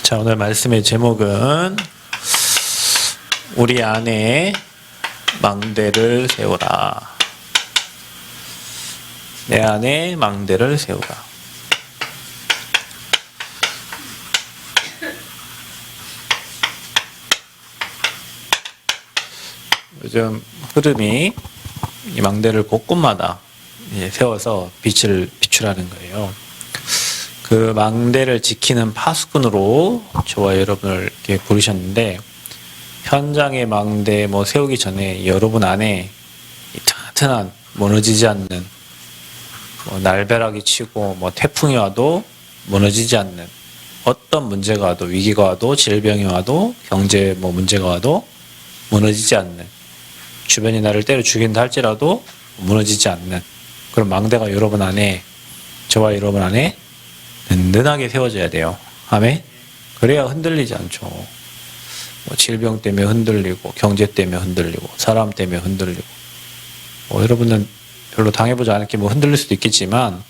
자, 오늘 말씀의 제목은 우리 안에 망대를 세우라. 내 안에 망대를 세우라. 요즘 흐름이 이 망대를 곳곳마다 세워서 빛을 비추라는 거예요. 그 망대를 지키는 파수꾼으로 저와 여러분을 이렇게 부르셨는데, 현장의 망대 세우기 전에 여러분 안에 이 튼튼한 무너지지 않는 날벼락이 치고 태풍이 와도 무너지지 않는, 어떤 문제가 와도, 위기가 와도, 질병이 와도, 경제 문제가 와도 무너지지 않는, 주변이 나를 때려 죽인다 할지라도 무너지지 않는 그런 망대가 여러분 안에, 저와 여러분 안에 든든하게 세워져야 돼요. 아멘? 그래야 흔들리지 않죠. 질병 때문에 흔들리고, 경제 때문에 흔들리고, 사람 때문에 흔들리고, 여러분은 별로 당해보지 않았기에 흔들릴 수도 있겠지만,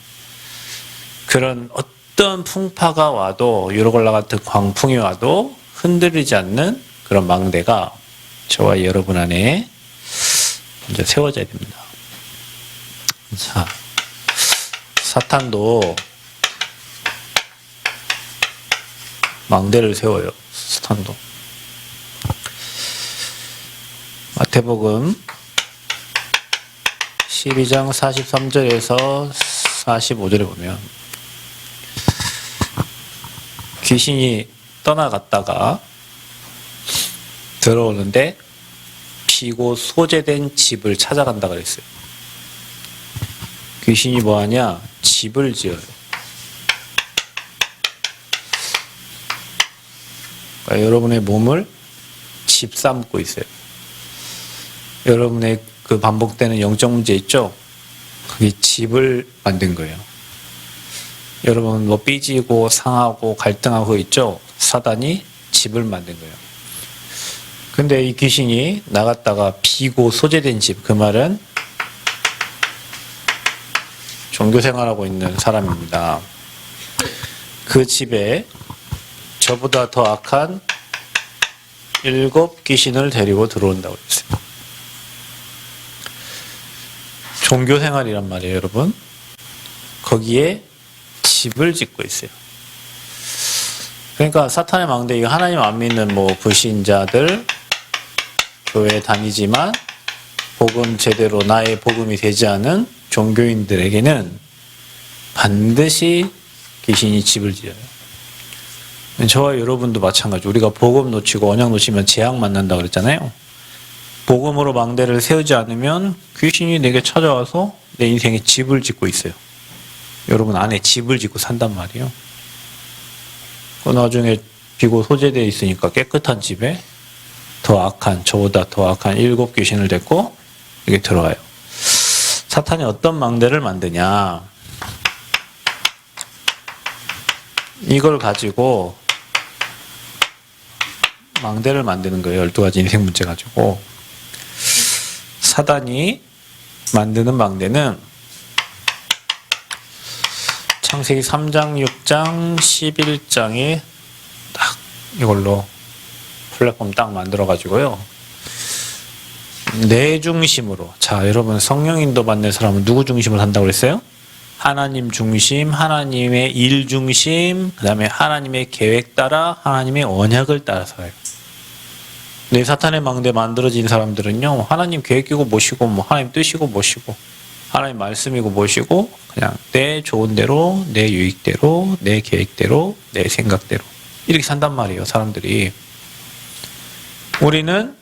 그런 어떤 풍파가 와도, 유로골라 같은 광풍이 와도 흔들리지 않는 그런 망대가 저와 여러분 안에 먼저 세워져야 됩니다. 자, 사탄도 망대를 세워요. 사탄도. 마태복음 12장 43절에서 45절에 보면, 귀신이 떠나갔다가 들어오는데 비고 소재된 집을 찾아간다 그랬어요. 귀신이 뭐하냐? 집을 지어요. 그러니까 여러분의 몸을 집 삼고 있어요. 여러분의 그 반복되는 영적 문제 있죠? 그게 집을 만든 거예요. 여러분 삐지고 상하고 갈등하고 있죠? 사단이 집을 만든 거예요. 근데 이 귀신이 나갔다가 비고 소재된 집, 그 말은 종교생활하고 있는 사람입니다. 그 집에 저보다 더 악한 7 귀신을 데리고 들어온다고 했어요. 종교생활이란 말이에요, 여러분. 거기에 집을 짓고 있어요. 그러니까 사탄의 망대, 이거 하나님 안 믿는 불신자들, 교회 다니지만 복음 제대로 나의 복음이 되지 않은 종교인들에게는 반드시 귀신이 집을 지어요. 저와 여러분도 마찬가지. 우리가 복음 놓치고 언약 놓치면 재앙 만난다고 그랬잖아요. 복음으로 망대를 세우지 않으면 귀신이 내게 찾아와서 내 인생에 집을 짓고 있어요. 여러분 안에 집을 짓고 산단 말이에요. 그 나중에 비고 소재되어 있으니까 깨끗한 집에 더 악한, 저보다 더 악한 7 귀신을 데리고 이게 들어와요. 사탄이 어떤 망대를 만드냐? 이걸 가지고 망대를 만드는 거예요. 12가지 인생 문제 가지고. 사단이 만드는 망대는 창세기 3장, 6장, 11장에 딱 이걸로 플랫폼 딱 만들어 가지고요. 내 중심으로. 자, 여러분 성령 인도 받는 사람은 누구 중심으로 산다고 그랬어요? 하나님 중심, 하나님의 일 중심, 그 다음에 하나님의 계획 따라, 하나님의 언약을 따라 살아요. 내 사탄의 망대 만들어진 사람들은요, 하나님 계획이고 모시고, 하나님 뜻이고 모시고, 하나님 말씀이고 모시고, 그냥 내 좋은 대로, 내 유익대로, 내 계획대로, 내 생각대로 이렇게 산단 말이에요, 사람들이. 우리는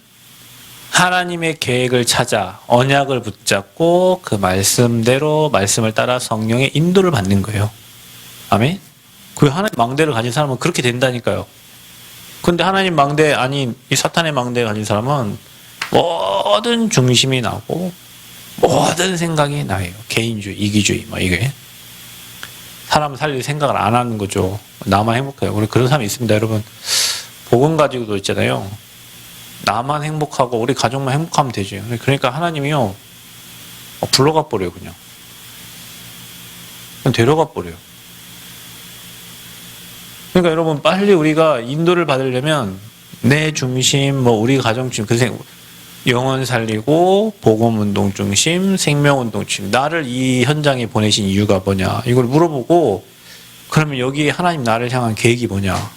하나님의 계획을 찾아 언약을 붙잡고 그 말씀대로, 말씀을 따라 성령의 인도를 받는 거예요. 아멘? 그 하나님 망대를 가진 사람은 그렇게 된다니까요. 근데 하나님 망대 아닌 이 사탄의 망대를 가진 사람은 모든 중심이 나고 모든 생각이 나요. 개인주의, 이기주의 이게. 사람 살릴 생각을 안 하는 거죠. 나만 행복해요. 우리 그런 사람이 있습니다, 여러분. 복음 가지고도 있잖아요. 나만 행복하고 우리 가족만 행복하면 되지. 그러니까 하나님이요, 불러가 버려요. 그냥 데려가 버려요. 그러니까 여러분 빨리 우리가 인도를 받으려면 내 중심, 뭐 우리 가정 중심, 영혼 살리고 복음 운동 중심, 생명 운동 중심. 나를 이 현장에 보내신 이유가 뭐냐? 이걸 물어보고 그러면 여기 하나님 나를 향한 계획이 뭐냐?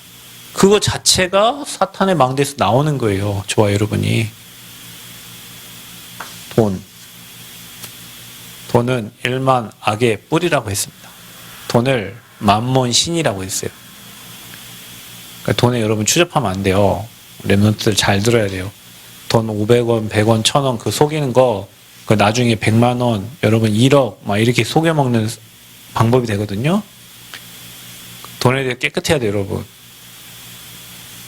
그거 자체가 사탄의 망대에서 나오는 거예요. 저와 여러분이. 돈은 일만 악의 뿌리라고 했습니다. 돈을 만몬 신이라고 했어요. 그러니까 돈에 여러분 추접하면 안 돼요. 랩런트들 잘 들어야 돼요. 돈 500원, 100원, 1000원 그 속이는 거, 그 나중에 100만 원, 여러분 1억 막 이렇게 속여먹는 방법이 되거든요. 돈에 대해 깨끗해야 돼요, 여러분.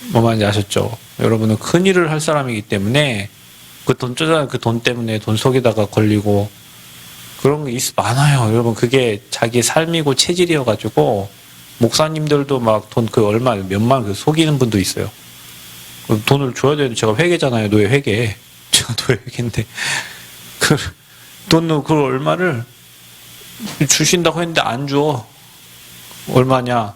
뭐 말인지 아셨죠? 여러분은 큰 일을 할 사람이기 때문에 그 돈 때문에 돈 속에다가 걸리고 그런 게 많아요. 여러분 그게 자기 삶이고 체질이어가지고 목사님들도 막 돈 그 얼마 몇만 그 속이는 분도 있어요. 돈을 줘야 되는데 제가 회계잖아요. 노예 회계. 제가 노예 회계인데 돈은 그 얼마를 주신다고 했는데 안 줘. 얼마냐?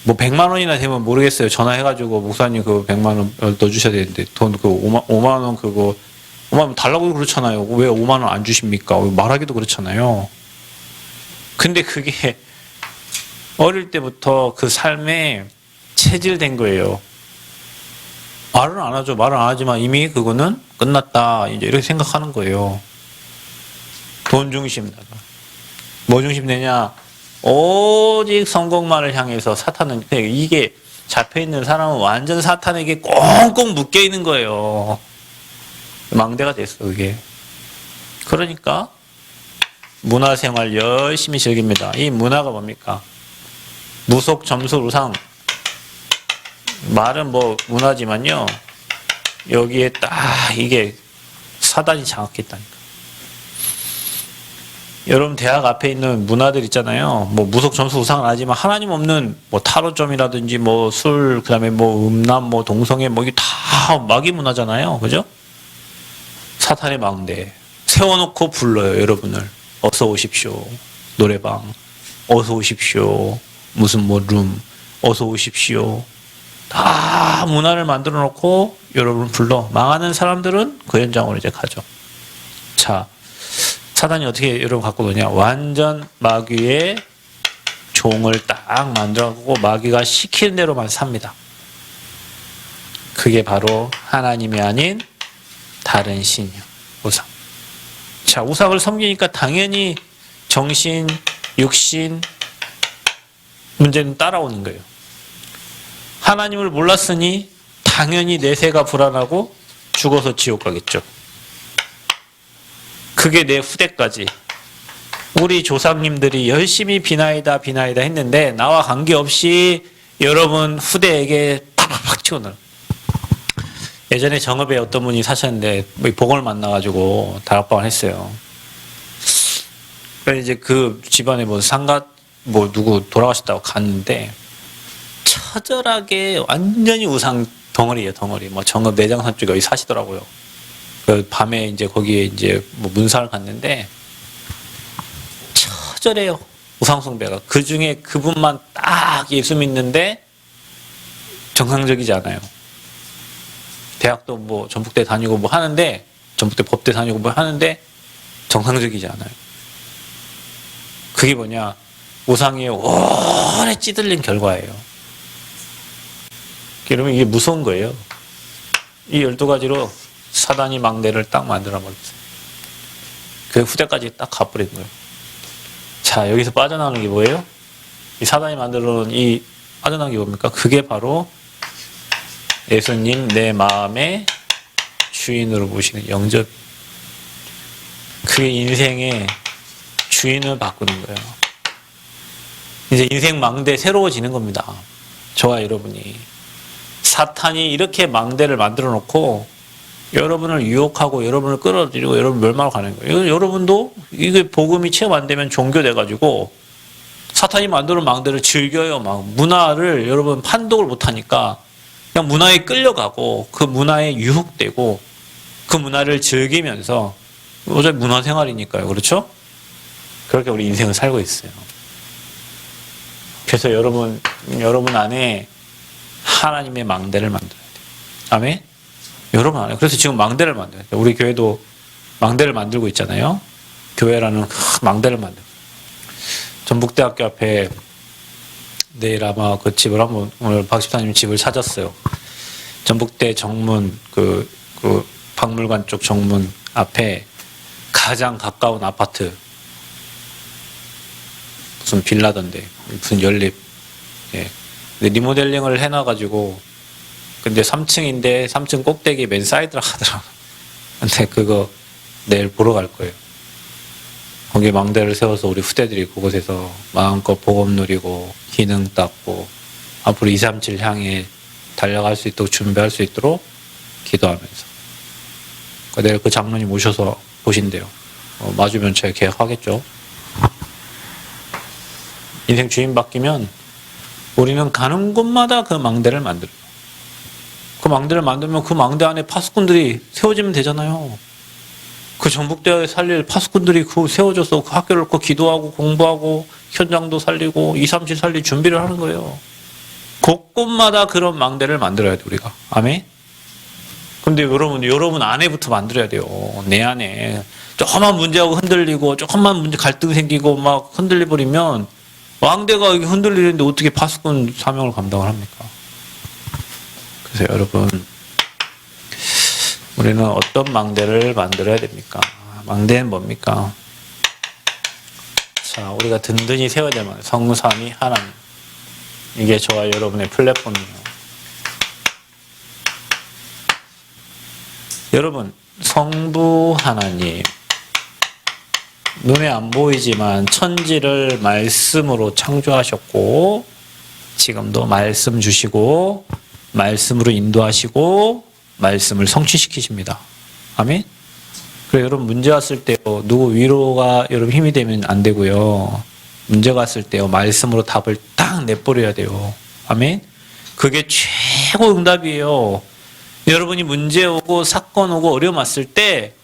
뭐 100만 원이나 되면 모르겠어요. 전화해가지고 목사님 그 100만 원 넣어주셔야 되는데 돈 그 5만 원 그거 5만 원 달라고 그렇잖아요. 왜 5만 원 안 주십니까? 말하기도 그렇잖아요. 근데 그게 어릴 때부터 그 삶에 체질된 거예요. 말은 안 하죠. 말은 안 하지만 이미 그거는 끝났다. 이제 이렇게 생각하는 거예요. 돈 중심. 뭐 중심 되냐? 오직 성공만을 향해서 사탄은 이게 잡혀있는 사람은 완전 사탄에게 꽁꽁 묶여있는 거예요. 망대가 됐어 그게. 그러니까 문화생활 열심히 즐깁니다. 이 문화가 뭡니까? 무속, 점술, 우상. 말은 뭐 문화지만요. 여기에 딱 이게 사단이 장악했다니까. 여러분 대학 앞에 있는 문화들 있잖아요. 뭐 무속, 점수, 우상은 아니지만 하나님 없는 뭐 타로점이라든지 뭐 술, 그다음에 뭐 음란, 뭐 동성애 뭐 이게 다 마귀 문화잖아요. 그죠? 사탄의 망대 세워놓고 불러요. 여러분을 어서 오십시오. 노래방 어서 오십시오. 무슨 뭐 룸 어서 오십시오. 다 문화를 만들어 놓고 여러분 불러. 망하는 사람들은 그 현장으로 이제 가죠. 자, 사단이 어떻게 여러분 갖고 노냐? 완전 마귀의 종을 딱 만들어갖고 마귀가 시키는 대로만 삽니다. 그게 바로 하나님이 아닌 다른 신이요. 우상. 자, 우상을 섬기니까 당연히 정신, 육신 문제는 따라오는 거예요. 하나님을 몰랐으니 당연히 내세가 불안하고 죽어서 지옥 가겠죠. 그게 내 후대까지. 우리 조상님들이 열심히 비나이다 했는데 나와 관계없이 여러분 후대에게 팍팍 치고 날. 예전에 정읍에 어떤 분이 사셨는데 복을 만나가지고 다락방을 했어요. 그래서 이제 그 집안에 뭐 상가 뭐 누구 돌아가셨다고 갔는데 처절하게 완전히 우상 덩어리예요, 덩어리. 뭐 정읍 내장산 쪽에 여기 사시더라고요. 그 밤에 이제 거기에 이제 뭐 문사를 갔는데 처절해요, 우상숭배가. 그 중에 그분만 딱 예수 믿는데 정상적이지 않아요. 대학도 뭐 전북대 다니고 뭐 하는데, 전북대 법대 다니고 뭐 하는데 정상적이지 않아요. 그게 뭐냐? 우상에 오래 찌들린 결과예요. 그러면 이게 무서운 거예요. 이 12가지로 사단이 망대를 딱 만들어 버렸어요. 그 후대까지 딱 가버린 거예요. 자, 여기서 빠져나오는 게 뭐예요? 이 사단이 만들어 놓은 이 빠져나오는 게 뭡니까? 그게 바로 예수님 내 마음의 주인으로 모시는 영접. 그게 인생의 주인을 바꾸는 거예요. 이제 인생 망대 새로워지는 겁니다. 저와 여러분이. 사탄이 이렇게 망대를 만들어 놓고 여러분을 유혹하고 여러분을 끌어들이고 여러분 멸망을 가는 거예요. 여러분도 이게 복음이 체험 안 되면 종교돼가지고 사탄이 만들어 놓은 망대를 즐겨요. 막 문화를 여러분 판독을 못하니까 그냥 문화에 끌려가고 그 문화에 유혹되고 그 문화를 즐기면서 어차피 문화생활이니까요. 그렇죠? 그렇게 우리 인생을 살고 있어요. 그래서 여러분 안에 하나님의 망대를 만들어야 돼요. 아멘? 여러분 안에. 그래서 지금 망대를 만들어야 돼요. 우리 교회도 망대를 만들고 있잖아요. 교회라는 망대를 만들어요. 전북대학교 앞에 내일 아마 그 집을 한번 오늘 박 집사님 집을 찾았어요. 전북대 정문 그 박물관 쪽 정문 앞에 가장 가까운 아파트 무슨 빌라던데 무슨 연립 예. 근데 리모델링을 해놔가지고 근데 3층인데 3층 꼭대기 맨 사이드라 하더라. 근데 그거 내일 보러 갈 거예요. 거기에 망대를 세워서 우리 후대들이 그곳에서 마음껏 복음 누리고 기능 닦고 앞으로 237 향해 달려갈 수 있도록 준비할 수 있도록 기도하면서 내일 그 장로님 오셔서 보신대요. 맞으면 제가 계획하겠죠. 인생 주인 바뀌면 우리는 가는 곳마다 그 망대를 만들어요. 그 망대를 만들면 그 망대 안에 파수꾼들이 세워지면 되잖아요. 그 전북대에 살릴 파수꾼들이 그 세워져서 그 학교를 그 기도하고 공부하고 현장도 살리고 237 살릴 준비를 하는 거예요. 곳곳마다 그런 망대를 만들어야 돼 우리가. 아멘? 근데 여러분 안에부터 만들어야 돼요. 내 안에. 조금만 문제하고 흔들리고 조금만 문제 갈등 생기고 막 흔들려 버리면 망대가 흔들리는데 어떻게 파수꾼 사명을 감당을 합니까? 그래서 여러분 우리는 어떤 망대를 만들어야 됩니까? 망대는 뭡니까? 자, 우리가 든든히 세워야 될 망대. 성삼위 하나님. 이게 저와 여러분의 플랫폼이에요. 여러분, 성부 하나님. 눈에 안 보이지만 천지를 말씀으로 창조하셨고 지금도 말씀 주시고 말씀으로 인도하시고 말씀을 성취시키십니다. 아멘? 그래서 여러분 문제 왔을 때요. 누구 위로가 여러분 힘이 되면 안 되고요. 문제가 왔을 때요. 말씀으로 답을 딱 내버려야 돼요. 아멘? 그게 최고 응답이에요. 여러분이 문제 오고 사건 오고 어려움 왔을 때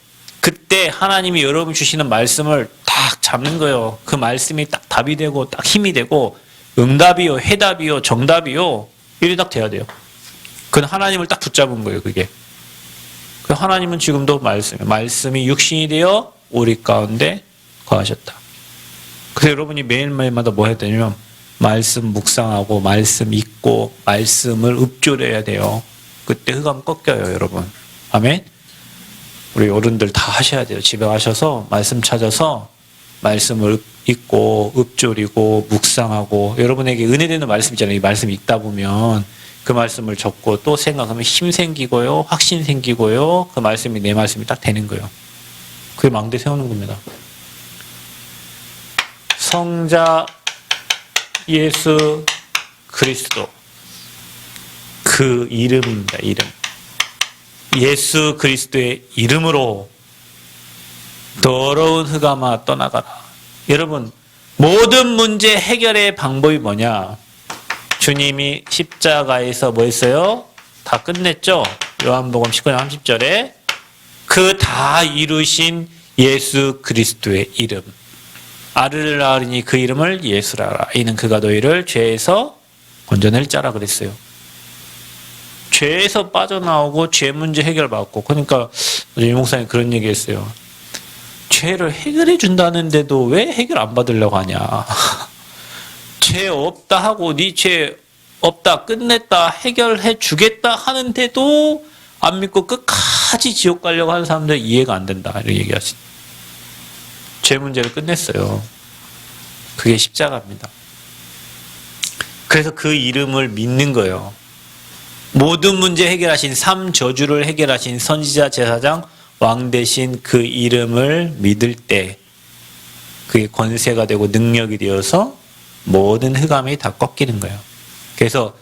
그때 하나님이 여러분 주시는 말씀을 딱 잡는 거예요. 그 말씀이 딱 답이 되고 딱 힘이 되고 응답이요, 해답이요, 정답이요. 이렇게 딱 돼야 돼요. 그건 하나님을 딱 붙잡은 거예요, 그게. 그 하나님은 지금도 말씀이 육신이 되어 우리 가운데 거하셨다. 그래서 여러분이 매일매일마다 뭐 해야 되냐면 말씀 묵상하고 말씀 읽고 말씀을 읊조려야 돼요. 그때 흑암 꺾여요, 여러분. 아멘? 우리 어른들 다 하셔야 돼요. 집에 가셔서 말씀 찾아서 말씀을 읽고 읊조리고 묵상하고 여러분에게 은혜되는 말씀 있잖아요. 이 말씀 읽다 보면 그 말씀을 적고 또 생각하면 힘 생기고요. 확신 생기고요. 그 말씀이 내 말씀이 딱 되는 거예요. 그게 망대 세우는 겁니다. 성자 예수 그리스도 그 이름입니다. 이름. 예수 그리스도의 이름으로 더러운 흑암아 떠나가라. 여러분 모든 문제 해결의 방법이 뭐냐? 주님이 십자가에서 뭐 했어요? 다 끝냈죠? 요한복음 19장 30절에 그 다 이루신 예수 그리스도의 이름. 아를 낳으니 그 이름을 예수라 하라. 이는 그가 너희를 죄에서 건져낼 자라 그랬어요. 죄에서 빠져나오고 죄 문제 해결받고 그러니까 유 목사님 그런 얘기했어요. 죄를 해결해 준다는데도 왜 해결 안 받으려고 하냐. 죄 없다 하고 네 죄 없다 끝냈다 해결해 주겠다 하는데도 안 믿고 끝까지 지옥 가려고 하는 사람들 이해가 안 된다 이렇게 얘기하시. 죄 문제를 끝냈어요. 그게 십자가입니다. 그래서 그 이름을 믿는 거예요. 모든 문제 해결하신 삼저주를 해결하신 선지자 제사장 왕 대신 그 이름을 믿을 때 그게 권세가 되고 능력이 되어서 모든 흑암이 다 꺾이는 거예요. 그래서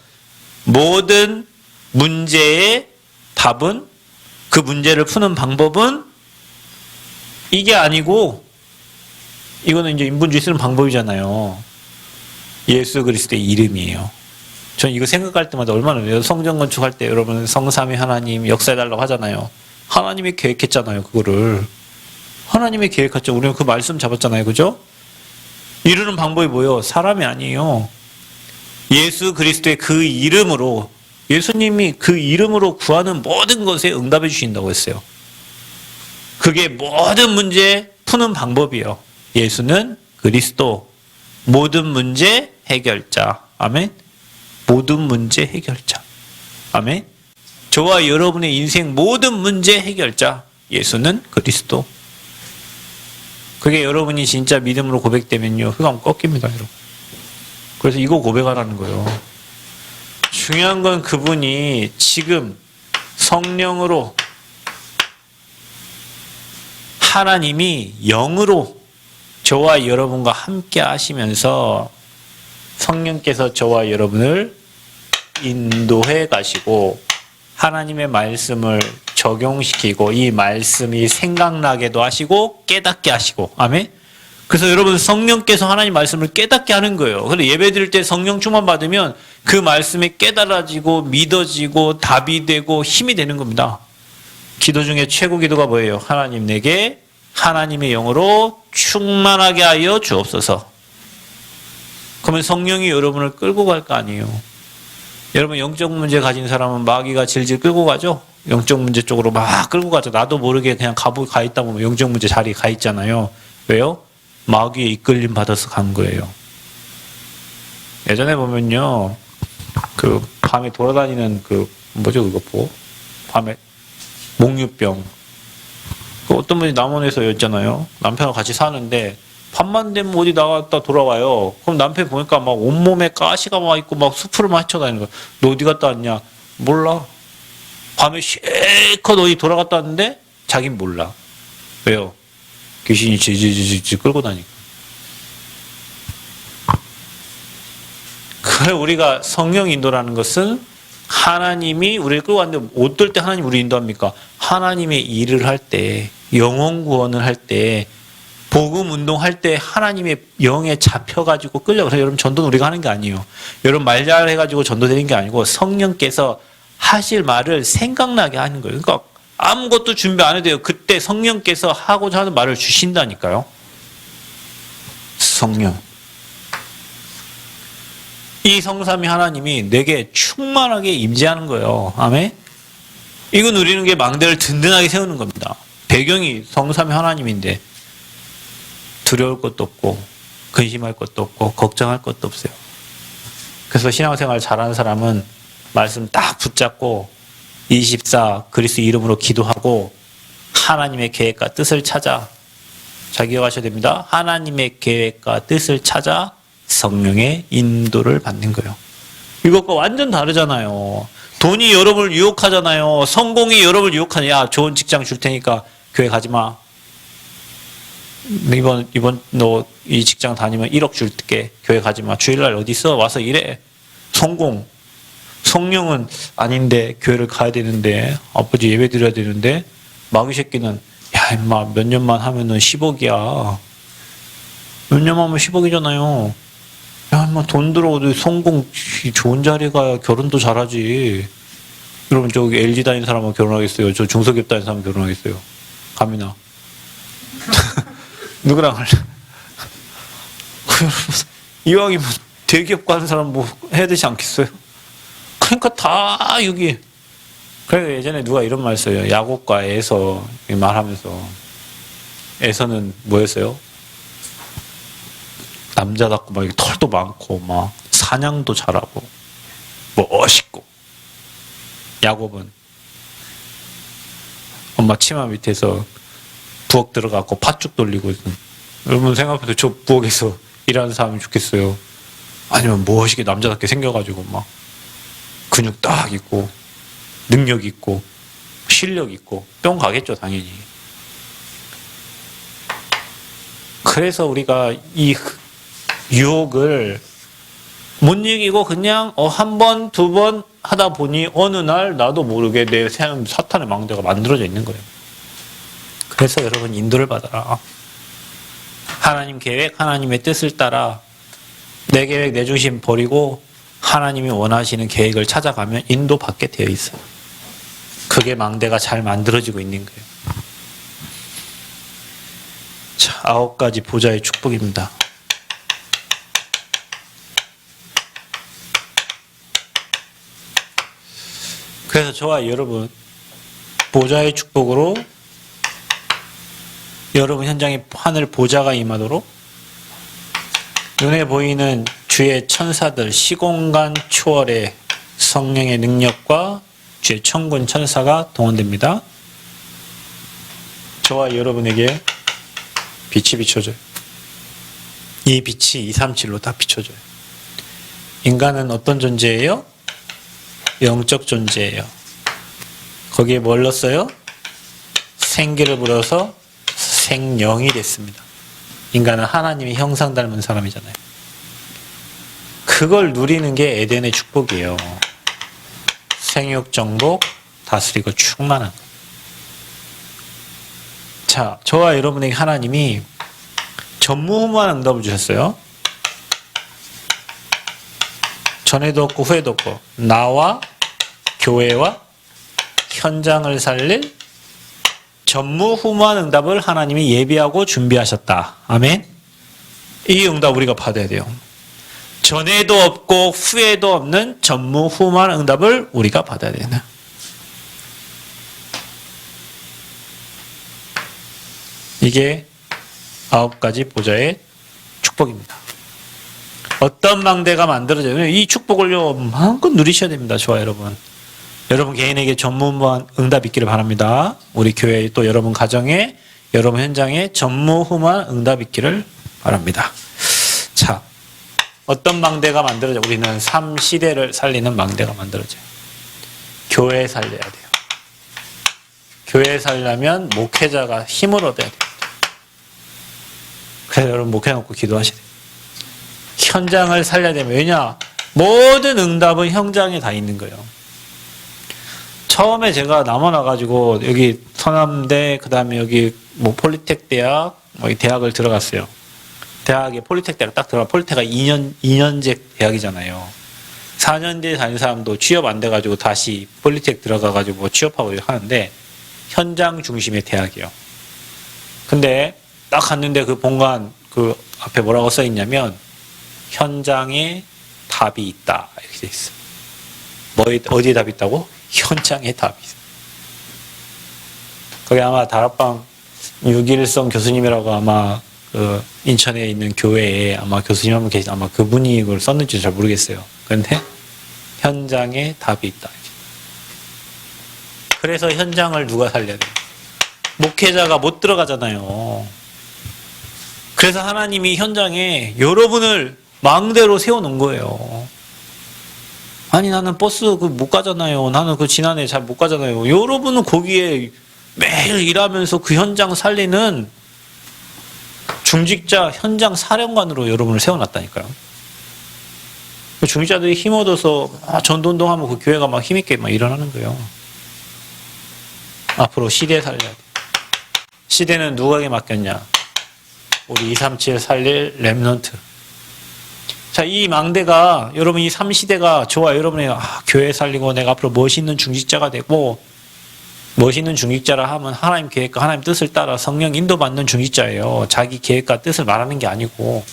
모든 문제의 답은 그 문제를 푸는 방법은 이게 아니고 이거는 이제 인본주의 쓰는 방법이잖아요. 예수 그리스도의 이름이에요. 전 이거 생각할 때마다 얼마나 성전 건축할 때 여러분 성삼위 하나님 역사해달라고 하잖아요. 하나님이 계획했잖아요. 그거를. 하나님이 계획했죠. 우리는 그 말씀 잡았잖아요. 그죠? 이루는 방법이 뭐예요? 사람이 아니에요. 예수 그리스도의 그 이름으로, 예수님이 그 이름으로 구하는 모든 것에 응답해 주신다고 했어요. 그게 모든 문제 푸는 방법이에요. 예수는 그리스도, 모든 문제 해결자. 아멘. 모든 문제 해결자. 아멘. 저와 여러분의 인생 모든 문제 해결자. 예수는 그리스도. 그게 여러분이 진짜 믿음으로 고백되면요, 흑암 꺾입니다, 여러분. 그래서 이거 고백하라는 거예요. 중요한 건 그분이 지금 성령으로, 하나님이 영으로 저와 여러분과 함께 하시면서 성령께서 저와 여러분을 인도해 가시고 하나님의 말씀을 적용시키고 이 말씀이 생각나게도 하시고 깨닫게 하시고, 아멘. 그래서 여러분, 성령께서 하나님 말씀을 깨닫게 하는 거예요. 그래서 예배 드릴 때 성령 충만 받으면 그 말씀이 깨달아지고 믿어지고 답이 되고 힘이 되는 겁니다. 기도 중에 최고 기도가 뭐예요? 하나님, 내게 하나님의 영으로 충만하게 하여 주옵소서. 그러면 성령이 여러분을 끌고 갈 거 아니에요. 여러분, 영적 문제 가진 사람은 마귀가 질질 끌고 가죠? 영적 문제 쪽으로 막 끌고 가죠. 나도 모르게 그냥 가 있다 보면 영적 문제 자리에 가 있잖아요. 왜요? 마귀의 이끌림 받아서 간 거예요. 예전에 보면요, 그 밤에 돌아다니는 그 뭐죠, 그거 뭐? 밤에 몽유병. 그 어떤 분이 남원에서 였잖아요. 남편하고 같이 사는데 밤만 되면 어디 나갔다 돌아와요. 그럼 남편 보니까 막 온몸에 가시가 막 있고 막 수풀을 막 헤쳐다니는 거야. 너 어디 갔다 왔냐? 몰라. 밤에 실컷 어디 돌아갔다 왔는데 자긴 몰라. 왜요? 귀신이 지지지지 끌고 다니까. 그래, 우리가 성령 인도라는 것은 하나님이 우리를 끌고 갔는데 어떨 때 하나님 우리 인도합니까? 하나님의 일을 할 때, 영혼 구원을 할 때, 복음 운동할 때 하나님의 영에 잡혀가지고 끌려. 그래서 여러분, 전도는 우리가 하는 게 아니에요. 여러분, 말 잘해가지고 전도되는 게 아니고 성령께서 하실 말을 생각나게 하는 거예요. 그러니까 아무것도 준비 안 해도 돼요. 그때 성령께서 하고자 하는 말을 주신다니까요. 성령. 이 성삼위 하나님이 내게 충만하게 임재하는 거예요. 아멘. 이거 누리는 게 망대를 든든하게 세우는 겁니다. 배경이 성삼위 하나님인데 두려울 것도 없고 근심할 것도 없고 걱정할 것도 없어요. 그래서 신앙생활 잘하는 사람은 말씀 딱 붙잡고 24 그리스도 이름으로 기도하고 하나님의 계획과 뜻을 찾아, 잘 기억하셔야 됩니다. 하나님의 계획과 뜻을 찾아 성령의 인도를 받는 거예요. 이것과 완전 다르잖아요. 돈이 여러분을 유혹하잖아요. 성공이 여러분을 유혹하냐. 야, 좋은 직장 줄 테니까 교회 가지 마. 이번 너 이 직장 다니면 1억 줄게. 교회 가지 마. 주일날 어디 있어? 와서 일해. 성공. 성령은 아닌데 교회를 가야 되는데 아버지 예배 드려야 되는데 마귀 새끼는 야 임마 몇 년만 하면은 10억이야. 몇 년만 하면 10억이잖아요. 야 임마 돈 들어오도 성공 좋은 자리 가야 결혼도 잘하지. 여러분 저기 LG 다니는 사람하고 결혼하겠어요? 저 중소기업 다니는 사람 결혼하겠어요? 감이나. 누구랑 할래? 이왕이면 대기업 가는 사람 뭐 해야 되지 않겠어요? 그러니까 다 여기. 그래서 예전에 누가 이런 말 써요. 야곱과 에서 말하면서 에서는 뭐였어요? 남자답고 막 털도 많고 막 사냥도 잘하고 뭐 멋있고, 야곱은 엄마 치마 밑에서 부엌 들어가고 팥죽 돌리고. 여러분 생각해도 저 부엌에서 일하는 사람이 좋겠어요? 아니면 멋있게 남자답게 생겨가지고 막 근육 딱 있고 능력 있고 실력 있고 뿅 가겠죠, 당연히. 그래서 우리가 이 유혹을 못 이기고 그냥 한 번, 두 번 하다 보니 어느 날 나도 모르게 내 삶 사탄의 망대가 만들어져 있는 거예요. 그래서 여러분 인도를 받아라. 하나님 계획, 하나님의 뜻을 따라 내 계획, 내 중심 버리고 하나님이 원하시는 계획을 찾아가면 인도받게 되어 있어요. 그게 망대가 잘 만들어지고 있는 거예요. 자, 9가지 보좌의 축복입니다. 그래서 저와 여러분 보좌의 축복으로 여러분 현장에 하늘 보좌가 임하도록 눈에 보이는 주의 천사들 시공간 초월의 성령의 능력과 주의 천군 천사가 동원됩니다. 저와 여러분에게 빛이 비춰져요. 이 빛이 237로 다 비춰져요. 인간은 어떤 존재예요? 영적 존재예요. 거기에 뭘 넣었어요? 생기를 불어서 생령이 됐습니다. 인간은 하나님의 형상 닮은 사람이잖아요. 그걸 누리는 게 에덴의 축복이에요. 생육, 정복, 다스리고 충만한 것. 자, 저와 여러분에게 하나님이 전무후무한 응답을 주셨어요. 전에도 없고 후에도 없고 나와 교회와 현장을 살릴 전무후무한 응답을 하나님이 예비하고 준비하셨다. 아멘. 이 응답 우리가 받아야 돼요. 전에도 없고 후에도 없는 전무후무한 응답을 우리가 받아야 되나. 이게 9가지 보좌의 축복입니다. 어떤 망대가 만들어져요? 이 축복을요 마음껏 누리셔야 됩니다. 저와 여러분. 여러분 개인에게 전무후무한 응답 있기를 바랍니다. 우리 교회 또 여러분 가정에 여러분 현장에 전무후무한 응답 있기를 바랍니다. 자, 어떤 망대가 만들어져? 우리는 3시대를 살리는 망대가 만들어져요. 교회 살려야 돼요. 교회 살려면 목회자가 힘을 얻어야 됩니다. 그래서 여러분 목회 놓고 기도하셔야 돼요. 현장을 살려야 되면 왜냐? 모든 응답은 현장에 다 있는 거예요. 처음에 제가 남원 와가지고 여기 서남대 그다음에 여기 뭐 폴리텍 대학 뭐 이 대학을 들어갔어요. 대학에 폴리텍 대학 딱 들어가. 폴리텍가 2년제 대학이잖아요. 4년제 다닌 사람도 취업 안 돼가지고 다시 폴리텍 들어가가지고 뭐 취업하고 하는데 현장 중심의 대학이에요. 근데 딱 갔는데 그 본관 그 앞에 뭐라고 써 있냐면 현장에 답이 있다 이렇게 돼 있어. 어디에 답이 있다고? 현장에 답이 있어. 거기 아마 다락방 유길성 교수님이라고 아마 그 인천에 있는 교회에 아마 교수님 한 분 계신 아마 그분이 이걸 썼는지 잘 모르겠어요. 그런데 현장에 답이 있다. 그래서 현장을 누가 살려야 돼요? 목회자가 못 들어가잖아요. 그래서 하나님이 현장에 여러분을 망대로 세워놓은 거예요. 아니 나는 버스 못 가잖아요. 나는 그 지난해 잘 못 가잖아요. 여러분은 거기에 매일 일하면서 그 현장 살리는 중직자 현장 사령관으로 여러분을 세워놨다니까요. 그 중직자들이 힘 얻어서 전도운동하면 그 교회가 막 힘있게 막 일어나는 거예요. 앞으로 시대 살려야 돼. 시대는 누구에게 맡겼냐? 우리 237 살릴 렘넌트. 자, 이 망대가 여러분 이 3시대가 저와 여러분의 교회 살리고 내가 앞으로 멋있는 중직자가 되고 멋있는 중직자라 하면 하나님 계획과 하나님 뜻을 따라 성령 인도받는 중직자예요. 자기 계획과 뜻을 말하는 게 아니고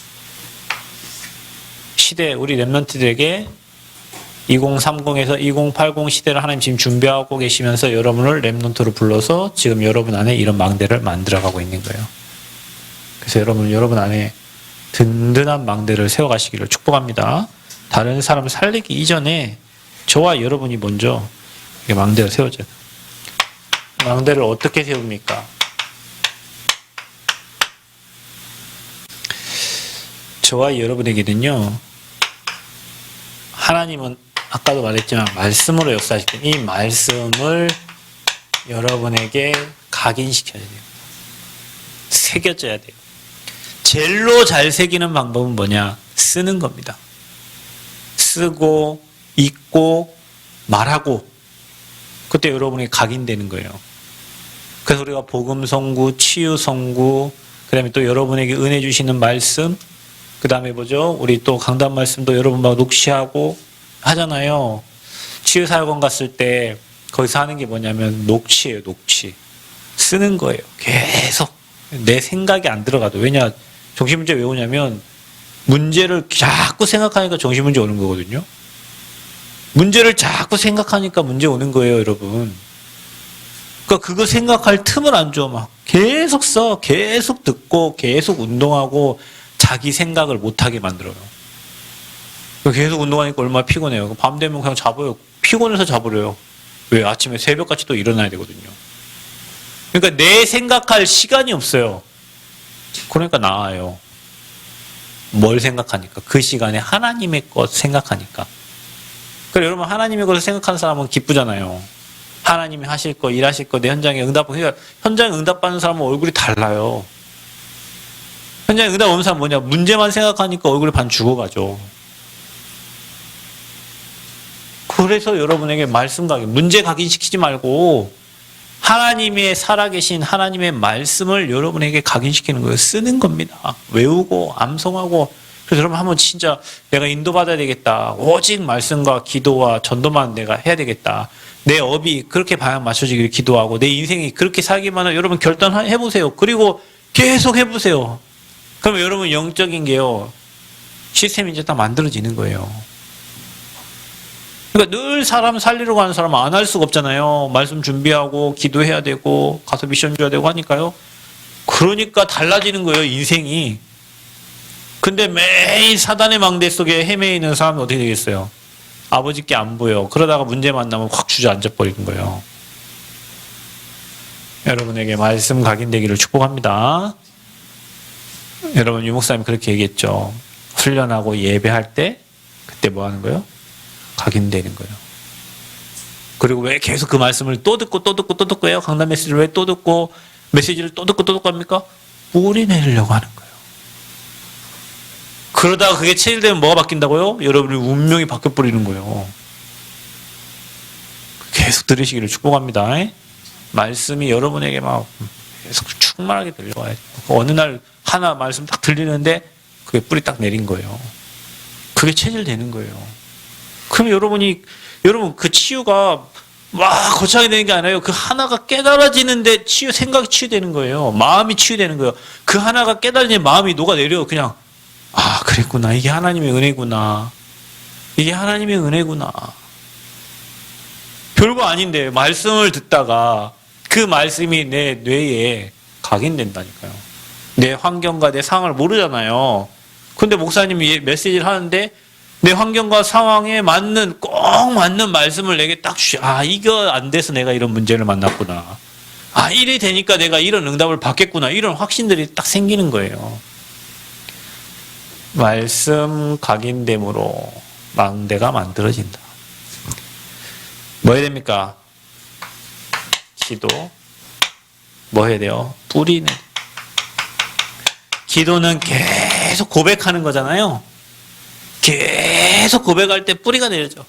시대 우리 렘넌트들에게 2030에서 2080 시대를 하나님 지금 준비하고 계시면서 여러분을 렘넌트로 불러서 지금 여러분 안에 이런 망대를 만들어가고 있는 거예요. 그래서 여러분 안에 든든한 망대를 세워가시기를 축복합니다. 다른 사람 살리기 이전에 저와 여러분이 먼저 망대를 세워줘야 돼요. 망대를 어떻게 세웁니까? 저와 여러분에게는요, 하나님은 아까도 말했지만 말씀으로 역사하실 때 이 말씀을 여러분에게 각인시켜야 돼요. 새겨져야 돼요. 젤로 잘 새기는 방법은 뭐냐? 쓰는 겁니다. 쓰고 읽고 말하고 그때 여러분이 각인되는 거예요. 그래서 우리가 복음 선구, 치유 선구, 그다음에 또 여러분에게 은혜 주시는 말씀, 그다음에 뭐죠? 우리 또 강단 말씀도 여러분 막 녹취하고 하잖아요. 치유 사역원 갔을 때 거기서 하는 게 뭐냐면 녹취예요, 녹취. 쓰는 거예요. 계속 내 생각이 안 들어가도. 왜냐? 정신문제 왜 오냐면 문제를 자꾸 생각하니까 정신문제 오는 거거든요. 문제를 자꾸 생각하니까 문제 오는 거예요, 여러분. 그러니까 그거 생각할 틈을 안 줘. 막 계속 써, 계속 듣고, 계속 운동하고 자기 생각을 못하게 만들어요. 계속 운동하니까 얼마나 피곤해요. 밤 되면 그냥 자버려요. 피곤해서 자버려요. 왜? 아침에 새벽같이 또 일어나야 되거든요. 그러니까 내 생각할 시간이 없어요. 그러니까 나아요. 뭘 생각하니까? 그 시간에 하나님의 것 생각하니까. 그래, 여러분, 하나님의 것을 생각하는 사람은 기쁘잖아요. 하나님이 하실 거, 일하실 거, 내 현장에 그러니까 현장에 응답받는 사람은 얼굴이 달라요. 현장에 응답 없는 사람은 뭐냐? 문제만 생각하니까 얼굴이 반 죽어가죠. 그래서 여러분에게 말씀 각인, 문제 각인시키지 말고 하나님의 살아계신 하나님의 말씀을 여러분에게 각인시키는 거예요. 쓰는 겁니다. 외우고 암송하고. 그래서 여러분 한번 진짜 내가 인도받아야 되겠다. 오직 말씀과 기도와 전도만 내가 해야 되겠다. 내 업이 그렇게 방향 맞춰지기를 기도하고 내 인생이 그렇게 살기만 하면 여러분 결단해보세요. 그리고 계속 해보세요. 그러면 여러분 영적인 게요. 시스템이 이제 다 만들어지는 거예요. 그러니까 늘 사람 살리려고 하는 사람은 안 할 수가 없잖아요. 말씀 준비하고 기도해야 되고 가서 미션 줘야 되고 하니까요. 그러니까 달라지는 거예요, 인생이. 근데 매일 사단의 망대 속에 헤매이는 사람은 어떻게 되겠어요? 아버지께 안 보여. 그러다가 문제 만나면 확 주저앉아 버리는 거예요. 여러분에게 말씀 각인되기를 축복합니다. 여러분, 유목사님 그렇게 얘기했죠. 훈련하고 예배할 때 그때 뭐 하는 거예요? 각인되는 거예요. 그리고 왜 계속 그 말씀을 또 듣고 또 듣고 또 듣고 해요? 강단 메시지를 왜 또 듣고 메시지를 또 듣고 또 듣고 합니까? 뿌리 내리려고 하는 거예요. 그러다가 그게 체질되면 뭐가 바뀐다고요? 여러분의 운명이 바뀌어버리는 거예요. 계속 들으시기를 축복합니다. 말씀이 여러분에게 막 계속 충만하게 들려와요. 어느 날 하나 말씀 딱 들리는데 그게 뿌리 딱 내린 거예요. 그게 체질되는 거예요. 그럼 여러분 그 치유가 막 거창하게 되는 게 아니라요. 그 하나가 깨달아지는데 생각이 치유되는 거예요. 마음이 치유되는 거예요. 그 하나가 깨달아지는 마음이 녹아내려. 그냥 아, 그랬구나. 이게 하나님의 은혜구나. 이게 하나님의 은혜구나. 별거 아닌데 말씀을 듣다가 그 말씀이 내 뇌에 각인된다니까요. 내 환경과 내 상황을 모르잖아요. 근데 목사님이 메시지를 하는데 내 환경과 상황에 맞는 꼭 맞는 말씀을 내게 딱 아, 이거 안 돼서 내가 이런 문제를 만났구나. 아, 이래 되니까 내가 이런 응답을 받겠구나. 이런 확신들이 딱 생기는 거예요. 말씀 각인됨으로 망대가 만들어진다. 뭐 해야 됩니까? 기도. 뭐 해야 돼요? 뿌리는. 기도는 계속 고백하는 거잖아요. 계속 고백할 때 뿌리가 내려져.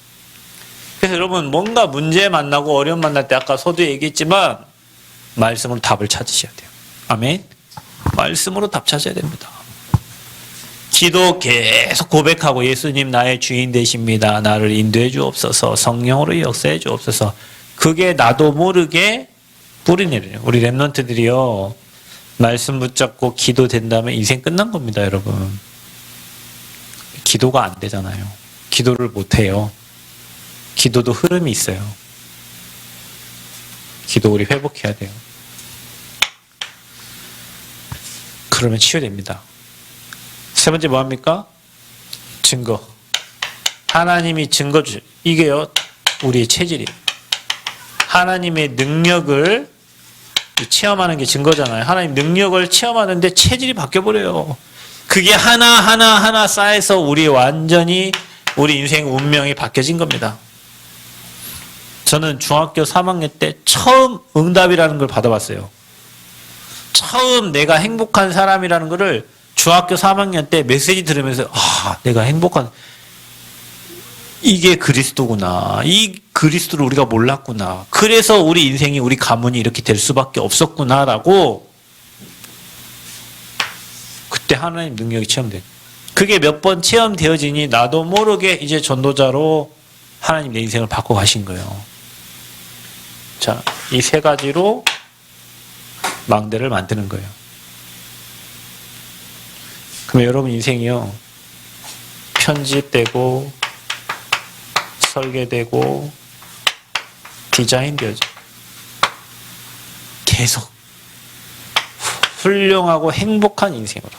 그래서 여러분 뭔가 문제 만나고 어려움 만날 때 아까 서두에 얘기했지만 말씀으로 답을 찾으셔야 돼요. 아멘. 말씀으로 답 찾아야 됩니다. 기도 계속 고백하고 예수님 나의 주인 되십니다. 나를 인도해 주옵소서. 성령으로 역사해 주옵소서. 그게 나도 모르게 뿌리 내려요. 우리 랩런트들이요. 말씀 붙잡고 기도된다면 인생 끝난 겁니다, 여러분. 기도가 안 되잖아요. 기도를 못 해요. 기도도 흐름이 있어요. 기도 우리 회복해야 돼요. 그러면 치유됩니다. 세 번째 뭐 합니까? 증거. 하나님이 증거 주세요. 이게요, 우리의 체질이에요. 하나님의 능력을 체험하는 게 증거잖아요. 하나님 능력을 체험하는데 체질이 바뀌어버려요. 그게 하나 쌓여서 완전히 우리 인생 운명이 바뀌어진 겁니다. 저는 중학교 3학년 때 처음 응답이라는 걸 받아봤어요. 처음 내가 행복한 사람이라는 거를 중학교 3학년 때 메시지 들으면서 아, 내가 행복한 이게 그리스도구나. 이 그리스도를 우리가 몰랐구나. 그래서 우리 인생이 우리 가문이 이렇게 될 수밖에 없었구나라고 그때 하나님 능력이 체험돼요. 그게 몇 번 체험되어지니 나도 모르게 이제 전도자로 하나님 내 인생을 바꿔 가신 거예요. 자, 이 세 가지로 망대를 만드는 거예요. 그럼 여러분 인생이요. 편집되고 설계되고 디자인되어져. 계속 훌륭하고 행복한 인생으로.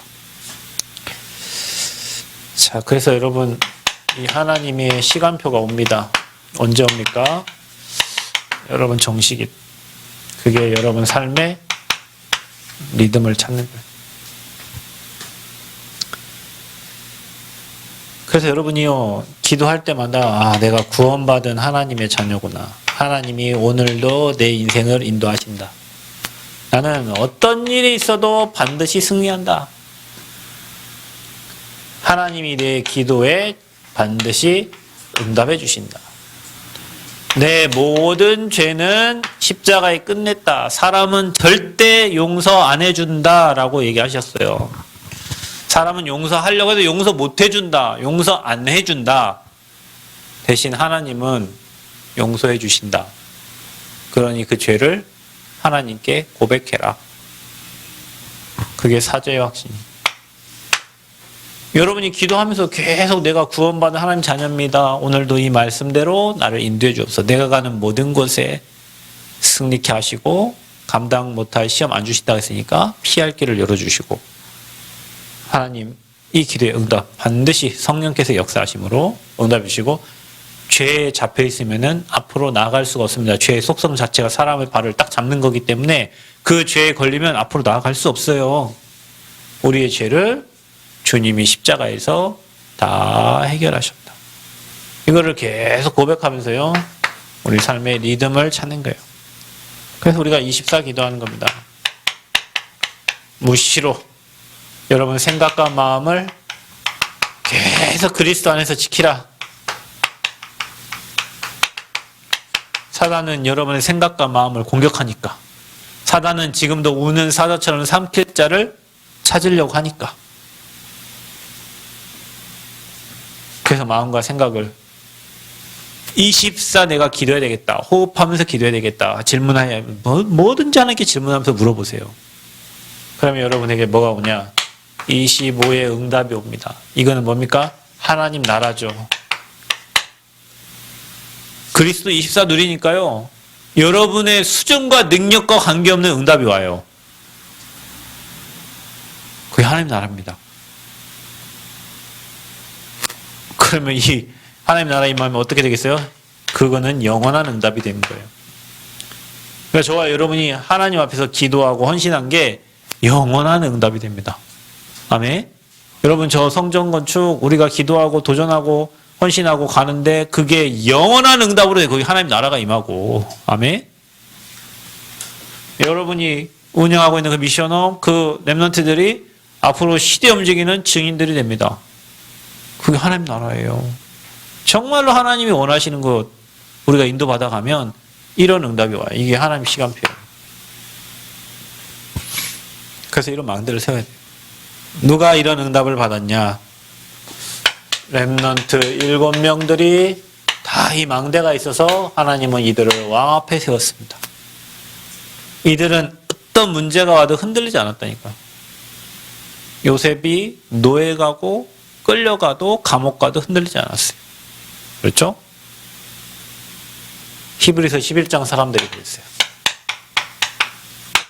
자, 그래서 여러분 이 하나님의 시간표가 옵니다. 언제 옵니까? 여러분 정식이. 그게 여러분 삶의 리듬을 찾는 거예요. 그래서 여러분이요, 기도할 때마다 내가 구원받은 하나님의 자녀구나. 하나님이 오늘도 내 인생을 인도하신다. 나는 어떤 일이 있어도 반드시 승리한다. 하나님이 내 기도에 반드시 응답해 주신다. 내 모든 죄는 십자가에 끝냈다. 사람은 절대 용서 안 해준다 라고 얘기하셨어요. 사람은 용서하려고 해도 용서 못 해준다. 용서 안 해준다. 대신 하나님은 용서해 주신다. 그러니 그 죄를 하나님께 고백해라. 그게 사죄의 확신입니다. 여러분이 기도하면서 계속 내가 구원받은 하나님 자녀입니다. 오늘도 이 말씀대로 나를 인도해 주옵소서. 내가 가는 모든 곳에 승리케 하시고 감당 못할 시험 안 주신다고 했으니까 피할 길을 열어주시고, 하나님 이 기도의 응답 반드시 성령께서 역사하심으로 응답해 주시고, 죄에 잡혀 있으면은 앞으로 나아갈 수가 없습니다. 죄의 속성 자체가 사람의 발을 딱 잡는 거기 때문에 그 죄에 걸리면 앞으로 나아갈 수 없어요. 우리의 죄를 주님이 십자가에서 다 해결하셨다. 이거를 계속 고백하면서요, 우리 삶의 리듬을 찾는 거예요. 그래서 우리가 24 기도하는 겁니다. 무시로 여러분 생각과 마음을 계속 그리스도 안에서 지키라. 사단은 여러분의 생각과 마음을 공격하니까. 사단은 지금도 우는 사자처럼 삼킬 자를 찾으려고 하니까. 그래서 마음과 생각을 24 내가 기도해야 되겠다. 호흡하면서 기도해야 되겠다. 질문하여 뭐든지 하나님께 질문하면서 물어보세요. 그러면 여러분에게 뭐가 오냐? 25의 응답이 옵니다. 이거는 뭡니까? 하나님 나라죠. 그리스도 24 누리니까요, 여러분의 수준과 능력과 관계없는 응답이 와요. 그게 하나님 나라입니다. 그러면 이 하나님 나라 임하면 어떻게 되겠어요? 그거는 영원한 응답이 되는 거예요. 그러니까 저와 여러분이 하나님 앞에서 기도하고 헌신한 게 영원한 응답이 됩니다. 아멘. 여러분, 저 성전 건축 우리가 기도하고 도전하고 헌신하고 가는데 그게 영원한 응답으로 거기 하나님 나라가 임하고. 아멘. 여러분이 운영하고 있는 그 미션홈, 그 렘넌트들이 앞으로 시대 움직이는 증인들이 됩니다. 그게 하나님 나라예요. 정말로 하나님이 원하시는 것 우리가 인도받아 가면 이런 응답이 와요. 이게 하나님 시간표예요. 그래서 이런 망대를 세워야 돼요. 누가 이런 응답을 받았냐? 렘넌트 7명들이 다 이 망대가 있어서 하나님은 이들을 왕 앞에 세웠습니다. 이들은 어떤 문제가 와도 흔들리지 않았다니까. 요셉이 노예 가고 끌려가도 감옥 가도 흔들리지 않았어요. 그렇죠? 히브리서 11장 사람들이 그랬어요.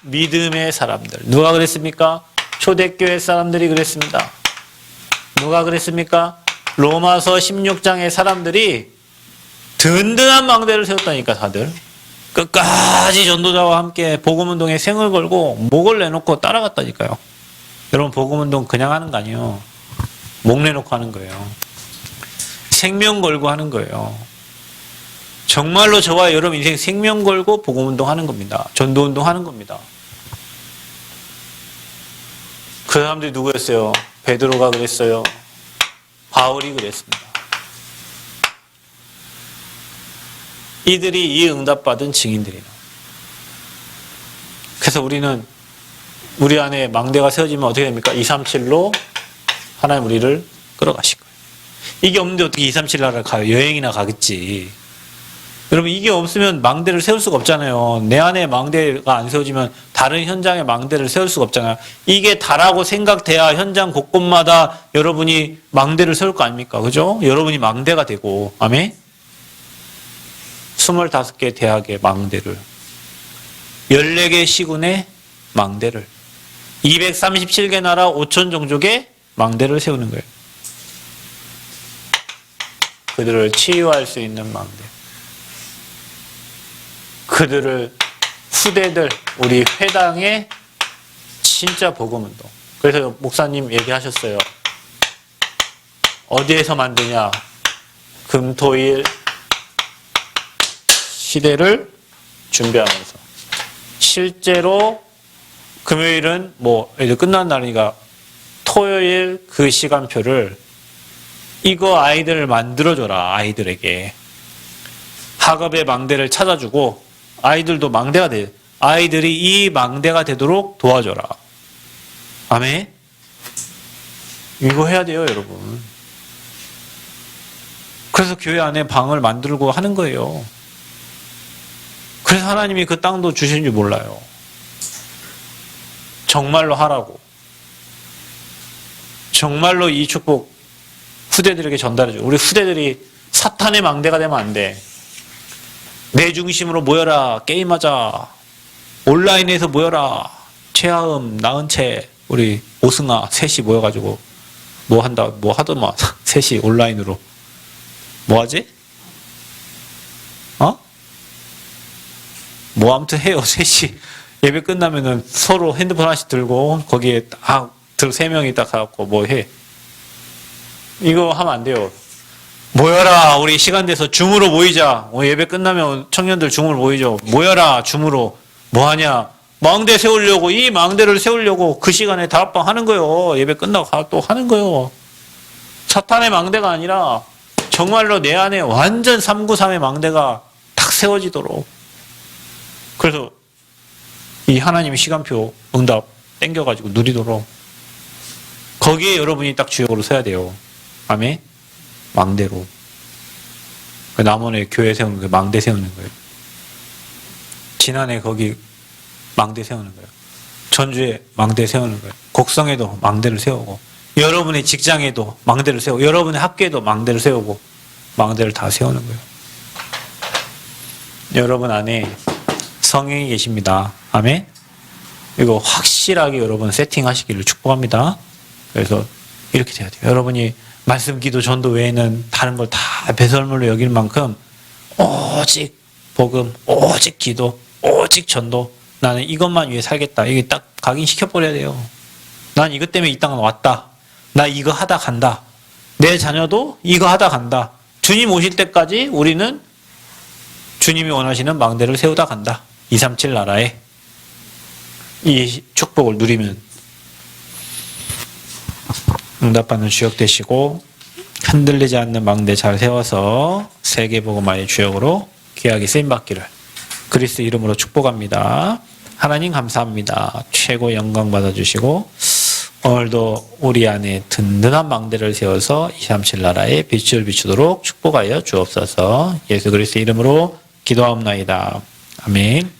믿음의 사람들. 누가 그랬습니까? 초대교회 사람들이 그랬습니다. 누가 그랬습니까? 로마서 16장의 사람들이 든든한 망대를 세웠다니까. 다들 끝까지 전도자와 함께 복음운동에 생을 걸고 목을 내놓고 따라갔다니까요. 여러분, 복음운동 그냥 하는 거 아니에요. 목 내놓고 하는 거예요. 생명 걸고 하는 거예요. 정말로 저와 여러분 인생 생명 걸고 복음운동 하는 겁니다. 전도운동 하는 겁니다. 그 사람들이 누구였어요? 베드로가 그랬어요. 바울이 그랬습니다. 이들이 이 응답받은 증인들이에요. 그래서 우리는 우리 안에 망대가 세워지면 어떻게 됩니까? 237로 하나님 우리를 끌어가실 거예요. 이게 없는데 어떻게 237 나라를 가요? 여행이나 가겠지. 여러분, 이게 없으면 망대를 세울 수가 없잖아요. 내 안에 망대가 안 세워지면 다른 현장에 망대를 세울 수가 없잖아요. 이게 다라고 생각돼야 현장 곳곳마다 여러분이 망대를 세울 거 아닙니까? 그죠? 여러분이 망대가 되고. 아멘? 25개 대학의 망대를, 14개 시군의 망대를, 237개 나라 5천 종족의 망대를 세우는 거예요. 그들을 치유할 수 있는 망대. 그들을 후대들, 우리 회당의 진짜 복음운동. 그래서 목사님 얘기하셨어요. 어디에서 만드냐? 금토일 시대를 준비하면서. 실제로 금요일은 이제 끝난 날이니까 토요일 그 시간표를 이거 아이들을 만들어줘라. 아이들에게. 학업의 망대를 찾아주고 아이들도 망대가 돼. 아이들이 이 망대가 되도록 도와줘라. 아멘? 이거 해야 돼요, 여러분. 그래서 교회 안에 방을 만들고 하는 거예요. 그래서 하나님이 그 땅도 주신 줄 몰라요. 정말로 하라고. 정말로 이 축복 후대들에게 전달해줘. 우리 후대들이 사탄의 망대가 되면 안 돼. 내 중심으로 모여라. 게임하자. 온라인에서 모여라. 최하음, 나은채, 우리 오승아 셋이 모여가지고 뭐 한다, 뭐 하더만. 셋이 온라인으로. 뭐 하지? 뭐 아무튼 해요. 셋이 예배 끝나면은 서로 핸드폰 하나씩 들고 거기에 딱 3명이 딱 가갖고 뭐 해. 이거 하면 안 돼요. 모여라. 우리 시간 돼서 줌으로 모이자. 예배 끝나면 청년들 줌으로 모이죠. 모여라. 줌으로. 뭐 하냐? 망대 세우려고, 이 망대를 세우려고 그 시간에 다락방 하는 거예요. 예배 끝나고 또 하는 거예요. 사탄의 망대가 아니라 정말로 내 안에 완전 393의 망대가 딱 세워지도록. 그래서 이 하나님의 시간표 응답 땡겨가지고 누리도록 거기에 여러분이 딱 주역으로 서야 돼요. 아멘? 망대로. 남원에 교회 세우는 거예요. 망대 세우는 거예요. 지난해 거기 망대 세우는 거예요. 전주에 망대 세우는 거예요. 곡성에도 망대를 세우고, 여러분의 직장에도 망대를 세우고, 여러분의 학교에도 망대를 세우고, 망대를 다 세우는 거예요. 여러분 안에 성령이 계십니다. 아멘? 이거 확실하게 여러분 세팅하시기를 축복합니다. 그래서 이렇게 돼야 돼요. 여러분이 말씀, 기도, 전도 외에는 다른 걸 다 배설물로 여길 만큼 오직 복음, 오직 기도, 오직 전도, 나는 이것만 위해 살겠다. 이게 딱 각인시켜버려야 돼요. 난 이것 때문에 이 땅에 왔다. 나 이거 하다 간다. 내 자녀도 이거 하다 간다. 주님 오실 때까지 우리는 주님이 원하시는 망대를 세우다 간다. 237 나라에 이 축복을 누리면 응답받는 주역 되시고, 흔들리지 않는 망대 잘 세워서 세계복음화의 주역으로 귀하게 쓰임받기를 그리스도 이름으로 축복합니다. 하나님 감사합니다. 최고 영광 받아주시고 오늘도 우리 안에 든든한 망대를 세워서 237 나라에 빛을 비추도록 축복하여 주옵소서. 예수 그리스도 이름으로 기도하옵나이다. 아멘.